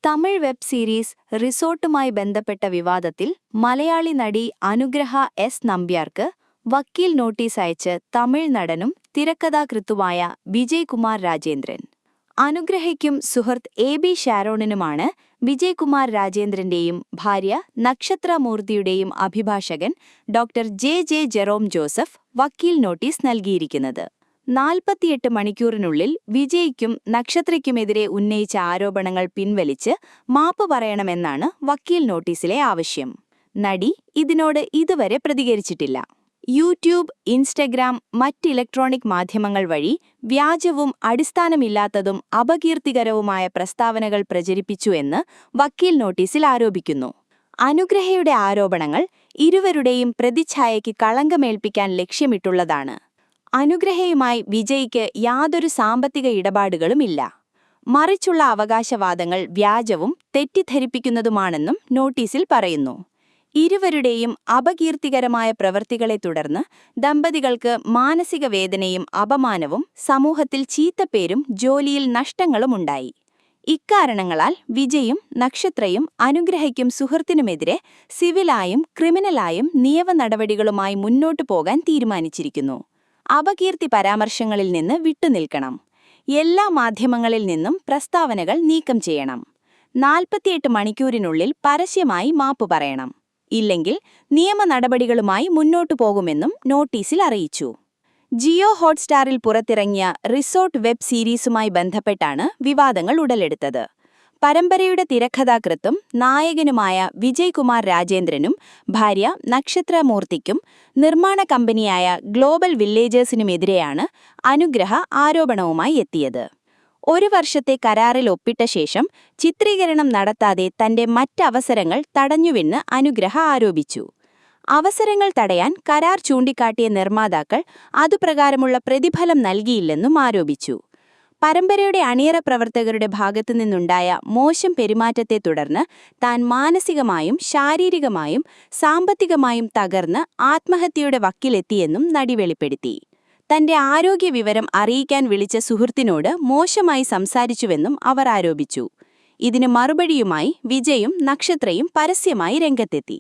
Tamil web series റിസോർട്ടുമായി ബന്ധപ്പെട്ട വിവാദത്തിൽ മലയാളി നടി അനുഗ്രഹ എസ് നമ്പ്യാർക്ക് വക്കീൽ നോട്ടീസ് അയച്ച് തമിഴ് നടനും തിരക്കഥാകൃത്തുമായ വിജയ് കുമാർ രാജേന്ദ്രൻ. അനുഗ്രഹയ്ക്കും സുഹൃത്ത് എ.ബി. ഷാരോണിനുമാണ് വിജയ് കുമാർ രാജേന്ദ്രന്റെയും ഭാര്യ നക്ഷത്ര മൂർത്തിയുടെയും അഭിഭാഷകൻ ഡോക്ടർ ജെ ജെറോം ജോസഫ് വക്കീൽ നോട്ടീസ് നൽകിയിരിക്കുന്നത്. 48 മണിക്കൂറിനുള്ളിൽ വിജയ്ക്കും നക്ഷത്രയ്ക്കുമെതിരെ ഉന്നയിച്ച ആരോപണങ്ങൾ പിൻവലിച്ച് മാപ്പ് പറയണമെന്നാണ് വക്കീൽ നോട്ടീസിലെ ആവശ്യം. നടി ഇതിനോട് ഇതുവരെ പ്രതികരിച്ചിട്ടില്ല. യൂട്യൂബ്, ഇൻസ്റ്റഗ്രാം, മറ്റ് ഇലക്ട്രോണിക് മാധ്യമങ്ങൾ വഴി വ്യാജവും അടിസ്ഥാനമില്ലാത്തതും അപകീർത്തികരവുമായ പ്രസ്താവനകൾ പ്രചരിപ്പിച്ചു എന്ന് വക്കീൽ നോട്ടീസിൽ ആരോപിക്കുന്നു. അനുഗ്രഹയുടെ ആരോപണങ്ങൾ ഇരുവരുടെയും പ്രതിച്ഛായയ്ക്ക് കളങ്കമേൽപ്പിക്കാൻ ലക്ഷ്യമിട്ടുള്ളതാണ്. അനുഗ്രഹയുമായി വിജയ്ക്ക് യാതൊരു സാമ്പത്തിക ഇടപാടുകളുമില്ല. മറിച്ചുള്ള അവകാശവാദങ്ങൾ വ്യാജവും തെറ്റിദ്ധരിപ്പിക്കുന്നതുമാണെന്നും നോട്ടീസിൽ പറയുന്നു. ഇരുവരുടെയും അപകീർത്തികരമായ പ്രവൃത്തികളെ തുടർന്ന് ദമ്പതികൾക്ക് മാനസിക വേദനയും അപമാനവും സമൂഹത്തിൽ ചീത്തപ്പേരും ജോലിയിൽ നഷ്ടങ്ങളുമുണ്ടായി. ഇക്കാരണങ്ങളാൽ വിജയും നക്ഷത്രയും അനുഗ്രഹയ്ക്കും സുഹൃത്തിനുമെതിരെ സിവിലായും ക്രിമിനലായും നിയമ നടപടികളുമായി മുന്നോട്ടു പോകാൻ തീരുമാനിച്ചിരിക്കുന്നു. അപകീർത്തി പരാമർശങ്ങളിൽ നിന്ന് വിട്ടുനിൽക്കണം. എല്ലാ മാധ്യമങ്ങളിൽ നിന്നും പ്രസ്താവനകൾ നീക്കം ചെയ്യണം. 48 മണിക്കൂറിനുള്ളിൽ പരസ്യമായി മാപ്പ് പറയണം. ഇല്ലെങ്കിൽ നിയമ നടപടികളുമായി മുന്നോട്ടു പോകുമെന്നും നോട്ടീസിൽ അറിയിച്ചു. ജിയോ ഹോട്ട്സ്റ്റാറിൽ പുറത്തിറങ്ങിയ റിസോർട്ട് വെബ് സീരീസുമായി ബന്ധപ്പെട്ടാണ് വിവാദങ്ങൾ ഉടലെടുത്തത്. പരമ്പരയുടെ തിരക്കഥാകൃത്തും നായകനുമായ വിജയ് കുമാർ രാജേന്ദ്രനും ഭാര്യ നക്ഷത്ര മൂർത്തിക്കും നിർമ്മാണ കമ്പനിയായ ഗ്ലോബൽ വില്ലേജേഴ്സിനുമെതിരെയാണ് അനുഗ്രഹ ആരോപണവുമായി എത്തിയത്. 1 വർഷത്തെ കരാറിൽ ഒപ്പിട്ട ശേഷം ചിത്രീകരണം നടത്താതെ തന്റെ മറ്റവസരങ്ങൾ തടഞ്ഞുവെന്ന് അനുഗ്രഹ ആരോപിച്ചു. അവസരങ്ങൾ തടയാൻ കരാർ ചൂണ്ടിക്കാട്ടിയ നിർമ്മാതാക്കൾ അതുപ്രകാരമുള്ള പ്രതിഫലം നൽകിയില്ലെന്നും ആരോപിച്ചു. പരമ്പരയുടെ അണിയറ പ്രവർത്തകരുടെ ഭാഗത്തുനിന്നുണ്ടായ മോശം പെരുമാറ്റത്തെ തുടർന്ന് താൻ മാനസികമായും ശാരീരികമായും സാമ്പത്തികമായും തകർന്ന് ആത്മഹത്യയുടെ വക്കിലെത്തിയെന്നും നടി വെളിപ്പെടുത്തി. തന്റെ ആരോഗ്യ വിവരം അറിയിക്കാൻ വിളിച്ച സുഹൃത്തിനോട് മോശമായി സംസാരിച്ചുവെന്നും അവർ ആരോപിച്ചു. ഇതിന് മറുപടിയുമായി വിജയും നക്ഷത്രയും പരസ്യമായി രംഗത്തെത്തി.